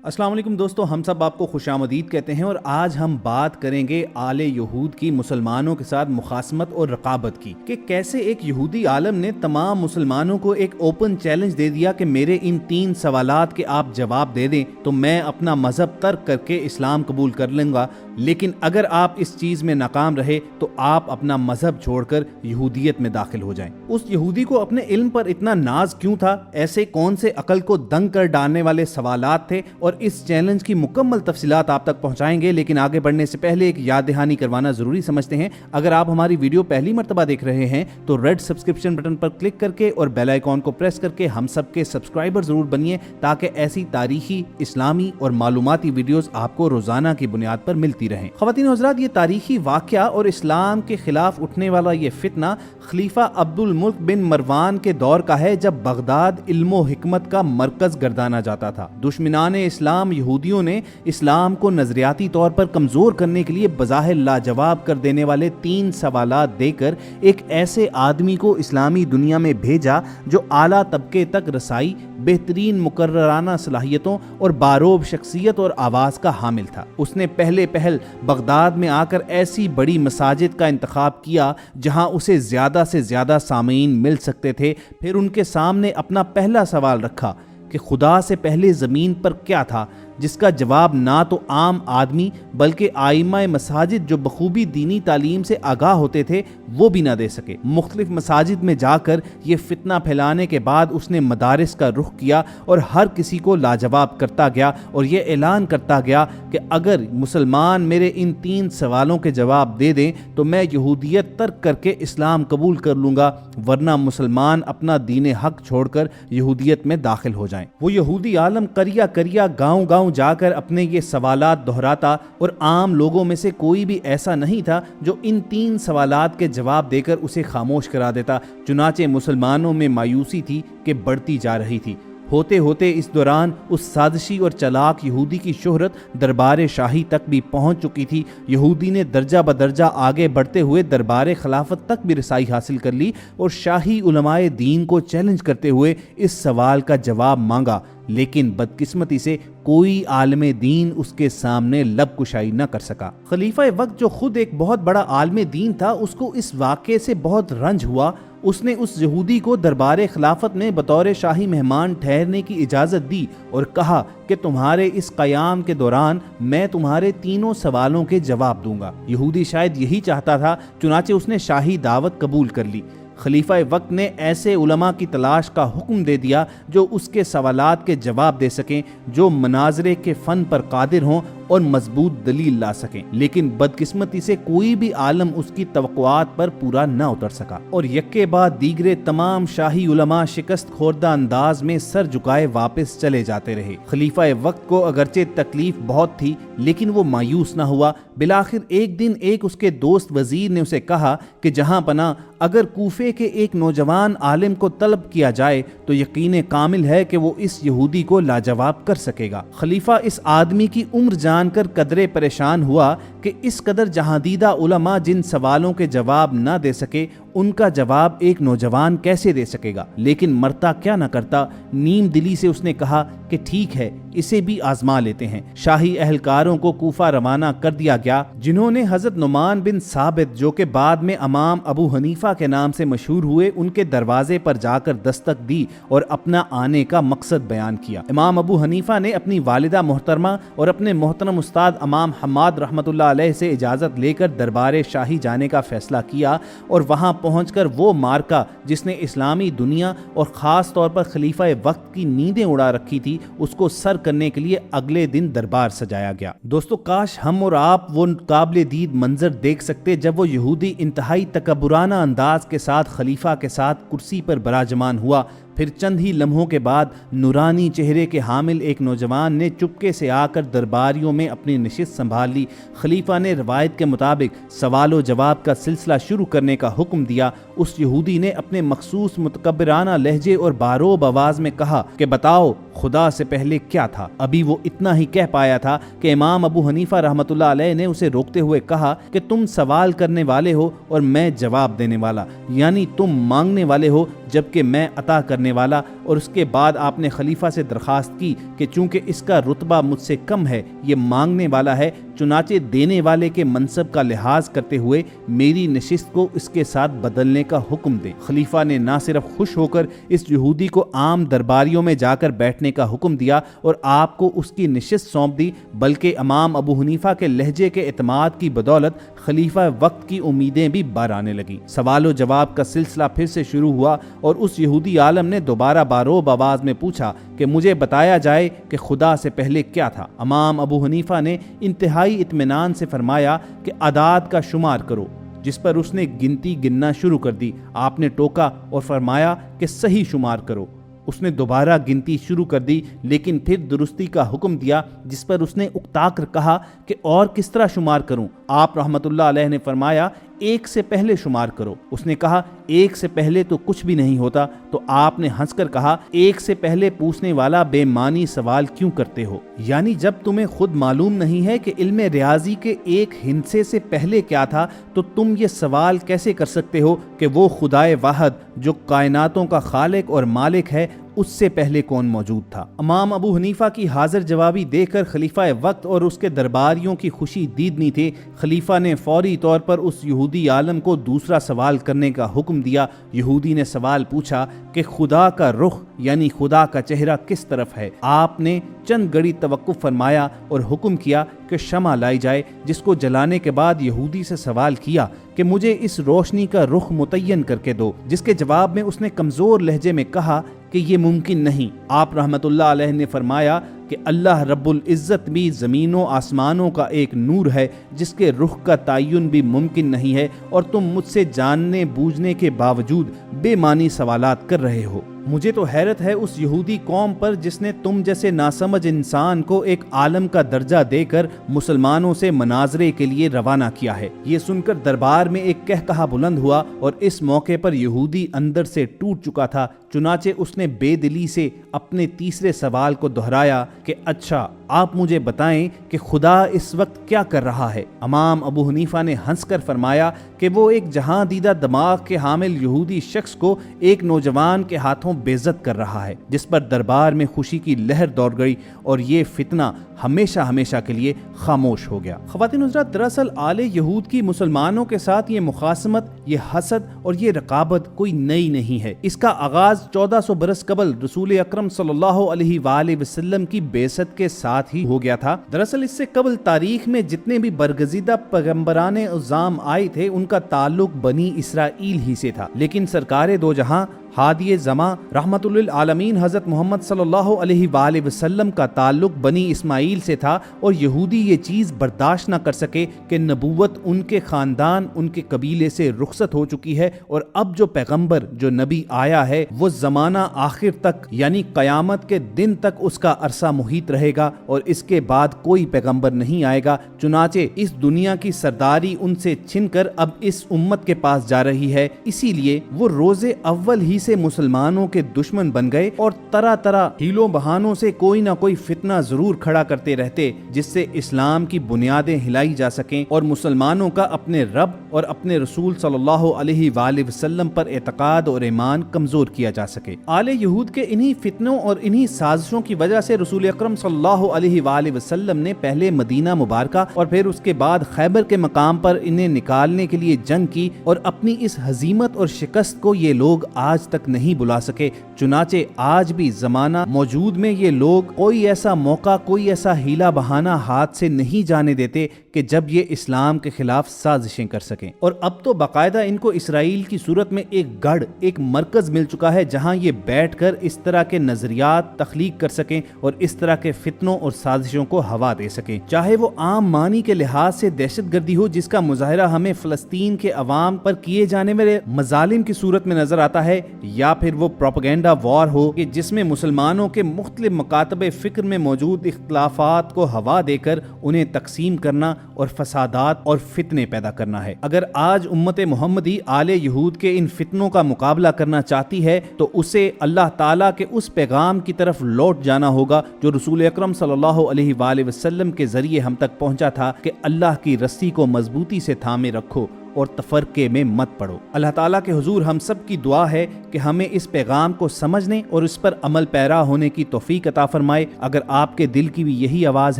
अस्सलाम वालेकुम दोस्तों, हम सब आपको खुशामदीद कहते हैं और आज हम बात करेंगे आले यहूद की मुसलमानों के साथ मुखासमत और रकाबत की कि कैसे एक यहूदी आलम ने तमाम मुसलमानों को एक ओपन चैलेंज दे दिया कि मेरे इन 3 सवालात के आप जवाब दे दें तो मैं अपना मजहब तर्क करके इस्लाम कबूल कर लूँगा, लेकिन अगर आप इस चीज़ में नाकाम रहे तो आप अपना मजहब छोड़कर यहूदियत में दाखिल हो जाएं। उस यहूदी को अपने इल्म पर इतना नाज क्यों था? ऐसे कौन से अकल को दंग कर डालने वाले सवालात थे? और इस चैलेंज की मुकम्मल तफसीलात आप तक पहुंचाएंगे, लेकिन आगे बढ़ने से पहले एक याद दहानी करवाना जरूरी समझते हैं। अगर आप हमारी वीडियो पहली मर्तबा देख रहे हैं तो रेड सब्सक्रिप्शन बटन पर क्लिक करके और बेल आइकॉन को प्रेस करके हम सब के सब्सक्राइबर जरूर बनिए ताकि ऐसी तारीखी, इस्लामी और मालूमाती वीडियोस आपको रोजाना की बुनियाद पर मिलती रहें। ख्वातीन हज़रात, ये तारीखी वाक़या और इस्लाम के खिलाफ उठने वाला ये फितना खलीफा अब्दुल मुल्क बिन मरवान के दौर का है, जब बगदाद इल्म व हिकमत का मरकज गर्दाना जाता था। दुश्मनान इस्लाम यहूदियों ने इस्लाम को नजरियाती तौर पर कमजोर करने के लिए बज़ाहिर लाजवाब कर देने वाले 3 सवालात देकर एक ऐसे आदमी को इस्लामी दुनिया में भेजा जो आला तबके तक रसाई, बेहतरीन मुकर्रराना सलाहियतों और बारोब शख्सियत और आवाज़ का हामिल था। उसने पहले पहल बगदाद में आकर ऐसी बड़ी मसाजिद का इंतखाब किया जहां उसे ज़्यादा से ज़्यादा सामीन मिल सकते थे। फिर उनके सामने अपना पहला सवाल रखा कि खुदा से पहले ज़मीन पर क्या था, जिसका जवाब ना तो आम आदमी बल्कि आइम्मा मसाजिद जो बखूबी दीनी तालीम से आगाह होते थे वो भी ना दे सके। मुख्तलिफ मसाजिद में जाकर ये फितना फैलाने के बाद उसने मदारिस का रुख किया और हर किसी को लाजवाब करता गया और ये ऐलान करता गया कि अगर मुसलमान मेरे इन 3 सवालों के जवाब दे दें तो मैं यहूदियत तर्क करके इस्लाम कबूल कर लूँगा, वरना मुसलमान अपना दीन हक छोड़कर यहूदियत में दाखिल हो जाएं। वो यहूदी आलम करिया करिया गाँव गाँव जाकर अपने ये सवालात दोहराता और आम लोगों में से कोई भी ऐसा नहीं था जो इन 3 सवालात के जवाब देकर उसे खामोश करा देता। चुनाचे मुसलमानों में मायूसी थी कि बढ़ती जा रही थी। होते होते इस दौरान उस साजिशी और चालाक यहूदी की शोहरत दरबार शाही तक भी पहुंच चुकी थी। यहूदी ने दर्जा बदर्जा आगे बढ़ते हुए दरबार खिलाफत तक भी रसाई हासिल कर ली और शाही उलमाए दीन को चैलेंज करते हुए इस सवाल का जवाब मांगा, लेकिन बदकिस्मती से कोई आलमे दीन उसके सामने लब कुशाई न कर सका। खलीफा वक्त जो खुद एक बहुत बड़ा आलमे दीन था, उसको इस वाक़े से बहुत रंज हुआ। उसने उस यहूदी को दरबार खिलाफत में बतौर शाही मेहमान ठहरने की इजाज़त दी और कहा कि तुम्हारे इस क़याम के दौरान मैं तुम्हारे 3 सवालों के जवाब दूंगा। यहूदी शायद यही चाहता था, चुनाचे उसने शाही दावत कबूल कर ली। खलीफा वक्त ने ऐसे उलमा की तलाश का हुक्म दे दिया जो उसके सवालात के जवाब दे सकें, जो मनाजरे के फ़न पर कादिर हों और मजबूत दलील ला सकें, लेकिन बदकिस्मती से कोई भी आलम उसकी तवक्कुआत पर पूरा न उतर सका और यक्के बाद दीगरे तमाम शाही उलमा शिकस्त खोरदा अंदाज में सर झुकाए वापस चले जाते रहे। खलीफा वक्त को अगरचे तकलीफ बहुत थी, लेकिन वो मायूस न हुआ। बिलाखिर एक दिन एक उसके दोस्त वजीर ने उसे कहा कि जहां पना, अगर कूफे के एक नौजवान आलिम को तलब किया जाए तो यकीन कामिल है कि वो इस यहूदी को लाजवाब कर सकेगा। खलीफा इस आदमी की उम्र जानकर कदरे परेशान हुआ कि इस कदर जहांदीदा उलमा जिन सवालों के जवाब न दे सके उनका जवाब एक नौजवान कैसे दे सकेगा। लेकिन मरता क्या न करता, नीम दिली से उसने कहा कि ठीक है, इसे भी आजमा लेते हैं। शाही अहलकारों को कूफा रवाना कर दिया गया, जिन्होंने हजरत नुमान बिन साबित, जो कि बाद में इमाम अबू हनीफा के नाम से मशहूर हुए, उनके दरवाजे पर जाकर दस्तक दी और अपना आने का मकसद बयान किया। इमाम अबू हनीफा ने अपनी वालिदा मोहतरमा और अपने मोहतरम उस्ताद इमाम हम्माद रहमतुल्लाह अलैह से इजाज़त लेकर दरबार शाही जाने का फैसला किया और वहां पहुंचकर वो मार्का जिसने इस्लामी दुनिया और ख़ास तौर पर खलीफा वक्त की नींदें उड़ा रखी थी, उसको सर करने के लिए अगले दिन दरबार सजाया गया। दोस्तों, काश हम और आप वो काबिल दीद मंजर देख सकते जब वो यहूदी इंतहाई तकब्बुराना अंदाज के साथ खलीफा के साथ कुर्सी पर बराजमान हुआ। फिर चंद ही लम्हों के बाद नूरानी चेहरे के हामिल एक नौजवान ने चुपके से आकर दरबारियों में अपनी नशिस्त संभाल ली। खलीफा ने रवायत के मुताबिक सवाल जवाब का सिलसिला शुरू करने का हुक्म दिया। उस यहूदी ने अपने मखसूस मुतकब्बिराना लहजे और बारोब आवाज में कहा कि बताओ, खुदा से पहले क्या था। अभी वो इतना ही कह पाया था कि इमाम अबू हनीफा रहमतुल्लाह अलैह ने उसे रोकते हुए कहा कि तुम सवाल करने वाले हो और मैं जवाब देने वाला, यानी तुम मांगने वाले हो जबकि मैं अता करने کرنے والا، اور اس کے بعد آپ نے خلیفہ سے درخواست کی کہ چونکہ اس کا رتبہ مجھ سے کم ہے، یہ مانگنے والا ہے، چنانچہ دینے والے کے منصب کا لحاظ کرتے ہوئے میری نشست کو اس کے ساتھ بدلنے کا حکم دے۔ خلیفہ نے نہ صرف خوش ہو کر اس یہودی کو عام درباریوں میں جا کر بیٹھنے کا حکم دیا اور آپ کو اس کی نشست سونپ دی، بلکہ امام ابو حنیفہ کے لہجے کے اعتماد کی بدولت خلیفہ وقت کی امیدیں بھی بر آنے لگیں۔ سوال و جواب کا سلسلہ پھر سے شروع ہوا اور اس یہودی عالم نے دوبارہ باروب آواز میں پوچھا کہ مجھے بتایا جائے کہ خدا سے پہلے کیا تھا۔ امام ابو حنیفہ نے انتہائی اطمینان سے فرمایا کہ اعداد کا شمار کرو، جس پر اس نے گنتی گننا شروع کر دی۔ آپ نے ٹوکا اور فرمایا کہ صحیح شمار کرو۔ اس نے دوبارہ گنتی شروع کر دی، لیکن پھر درستی کا حکم دیا، جس پر اس نے اکتا کر کہا کہ اور کس طرح شمار کروں؟ آپ رحمت اللہ علیہ نے فرمایا 1 سے پہلے شمار کرو۔ اس نے کہا 1 سے پہلے تو کچھ بھی نہیں ہوتا، تو آپ نے ہنس کر کہا 1 سے پہلے پوچھنے والا بے معنی سوال کیوں کرتے ہو؟ یعنی جب تمہیں خود معلوم نہیں ہے کہ علم ریاضی کے ایک ہندسے سے پہلے کیا تھا، تو تم یہ سوال کیسے کر سکتے ہو کہ وہ خدائے واحد جو کائناتوں کا خالق اور مالک ہے، اس سے پہلے کون موجود تھا؟ امام ابو حنیفہ کی حاضر جوابی دیکھ کر خلیفہ وقت اور اس کے درباریوں کی خوشی دیدنی تھی۔ خلیفہ نے فوری طور پر اس یہودی عالم کو دوسرا سوال کرنے کا حکم دیا۔ یہودی نے سوال پوچھا کہ خدا کا رخ یعنی خدا کا چہرہ کس طرف ہے؟ آپ نے چند گھڑی توقف فرمایا اور حکم کیا کہ شمع لائی جائے، جس کو جلانے کے بعد یہودی سے سوال کیا کہ مجھے اس روشنی کا رخ متعین کر کے دو، جس کے جواب میں اس نے کمزور لہجے میں کہا کہ یہ ممکن نہیں۔ آپ رحمت اللہ علیہ نے فرمایا کہ اللہ رب العزت بھی زمینوں آسمانوں کا ایک نور ہے، جس کے رخ کا تعین بھی ممکن نہیں ہے، اور تم مجھ سے جاننے بوجھنے کے باوجود بے معنی سوالات کر رہے ہو۔ مجھے تو حیرت ہے اس یہودی قوم پر جس نے تم جیسے ناسمجھ انسان کو ایک عالم کا درجہ دے کر مسلمانوں سے مناظرے کے لیے روانہ کیا ہے۔ یہ سن کر دربار میں ایک کہکہا بلند ہوا، اور اس موقع پر یہودی اندر سے ٹوٹ چکا تھا، چنانچہ اس نے بے دلی سے اپنے تیسرے سوال کو دہرایا کہ اچھا آپ مجھے بتائیں کہ خدا اس وقت کیا کر رہا ہے؟ امام ابو حنیفہ نے ہنس کر فرمایا کہ وہ ایک جہاں دیدہ دماغ کے حامل یہودی شخص کو ایک نوجوان کے ہاتھوں بے عزت کر رہا ہے، جس پر دربار میں خوشی کی لہر دوڑ گئی اور یہ فتنہ ہمیشہ ہمیشہ کے لیے خاموش ہو گیا۔ خواتین حضرات، دراصل آل یہود کی مسلمانوں کے ساتھ یہ مخاصمت، یہ حسد اور یہ رقابت کوئی نئی نہیں ہے۔ اس کا آغاز 1400 برس قبل رسول اکرم صلی اللہ علیہ وآلہ وسلم کی بعثت کے ساتھ ہی ہو گیا تھا۔ دراصل اس سے قبل تاریخ میں جتنے بھی برگزیدہ پیغمبران اعظام آئے تھے، ان کا تعلق بنی اسرائیل ہی سے تھا، لیکن سرکار دو جہاں ہادی زماں رحمت للعالمین حضرت محمد صلی اللہ علیہ وآلہ وسلم کا تعلق بنی اسماعیل سے تھا، اور یہودی یہ چیز برداشت نہ کر سکے کہ نبوت ان کے خاندان، ان کے قبیلے سے رخصت ہو چکی ہے، اور اب جو پیغمبر، جو نبی آیا ہے، وہ زمانہ آخر تک یعنی قیامت کے دن تک اس کا عرصہ محیط رہے گا، اور اس کے بعد کوئی پیغمبر نہیں آئے گا۔ چنانچہ اس دنیا کی سرداری ان سے چھن کر اب اس امت کے پاس جا رہی ہے، اسی لیے وہ روز اول ہی سے مسلمانوں کے دشمن بن گئے اور طرح طرح ہیلوں بہانوں سے کوئی نہ کوئی فتنہ ضرور کھڑا کرتے رہتے، جس سے اسلام کی بنیادیں ہلائی جا سکیں اور مسلمانوں کا اپنے رب اور اپنے رسول صلی اللہ علیہ وآلہ وسلم پر اعتقاد اور ایمان کمزور کیا جا سکے۔ آل یہود کے انہی فتنوں اور انہی سازشوں کی وجہ سے رسول اکرم صلی اللہ علیہ وآلہ وسلم نے پہلے مدینہ مبارکہ اور پھر اس کے بعد خیبر کے مقام پر انہیں نکالنے کے لیے جنگ کی، اور اپنی اس ہزیمت اور شکست کو یہ لوگ آج تک نہیں بلا سکے۔ چنانچہ آج بھی زمانہ موجود میں یہ لوگ کوئی ایسا موقع، کوئی ایسا ہیلا بہانہ ہاتھ سے نہیں جانے دیتے کہ جب یہ اسلام کے خلاف سازشیں کر سکیں۔ اور اب تو باقاعدہ ان کو اسرائیل کی صورت میں ایک گڑھ، ایک مرکز مل چکا ہے، جہاں یہ بیٹھ کر اس طرح کے نظریات تخلیق کر سکیں اور اس طرح کے فتنوں اور سازشوں کو ہوا دے سکیں، چاہے وہ عام معنی کے لحاظ سے دہشت گردی ہو، جس کا مظاہرہ ہمیں فلسطین کے عوام پر کیے جانے والے مظالم کی صورت میں نظر آتا ہے، یا پھر وہ پروپیگنڈا وار ہو کہ جس میں مسلمانوں کے مختلف مکاتب فکر میں موجود اختلافات کو ہوا دے کر انہیں تقسیم کرنا اور فسادات اور فتنے پیدا کرنا ہے۔ اگر آج امت محمدی آل یہود کے ان فتنوں کا مقابلہ کرنا چاہتی ہے تو اسے اللہ تعالیٰ کے اس پیغام کی طرف لوٹ جانا ہوگا جو رسول اکرم صلی اللہ علیہ وآلہ وسلم کے ذریعے ہم تک پہنچا تھا کہ اللہ کی رسی کو مضبوطی سے تھامے رکھو اور तफरके में मत पड़ो। अल्लाह ताला के हुजूर हम सब की दुआ है कि हमें इस पैगाम को समझने और इस पर अमल पैरा होने की तौफीक अता फरमाए। अगर आपके दिल की भी यही आवाज़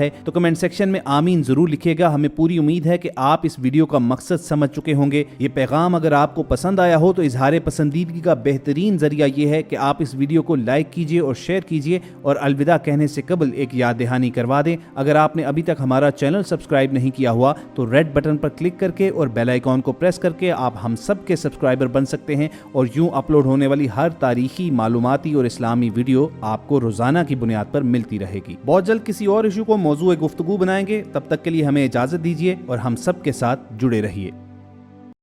है तो कमेंट सेक्शन में आमीन ज़रूर लिखिएगा। हमें पूरी उम्मीद है कि आप इस वीडियो का मकसद समझ चुके होंगे। ये पैगाम अगर आपको पसंद आया हो तो इजहार पसंदीदगी का बेहतरीन जरिया ये है कि आप इस वीडियो को लाइक कीजिए और शेयर कीजिए, और अलविदा कहने से कबल एक याद दहानी करवा दें, अगर आपने अभी तक हमारा चैनल सब्सक्राइब नहीं किया हुआ तो रेड बटन पर क्लिक करके और बेल आइकॉन को प्रेस करके आप हम सब के सब्सक्राइबर बन सकते हैं, और यूं अपलोड होने वाली हर तारीखी, मालूमाती और इस्लामी वीडियो आपको रोजाना की बुनियाद पर मिलती रहेगी। बहुत जल्द किसी और इशू को मौजूद गुफ्तगू बनाएंगे, तब तक के लिए हमें इजाजत दीजिए और हम सब के साथ जुड़े रहिए।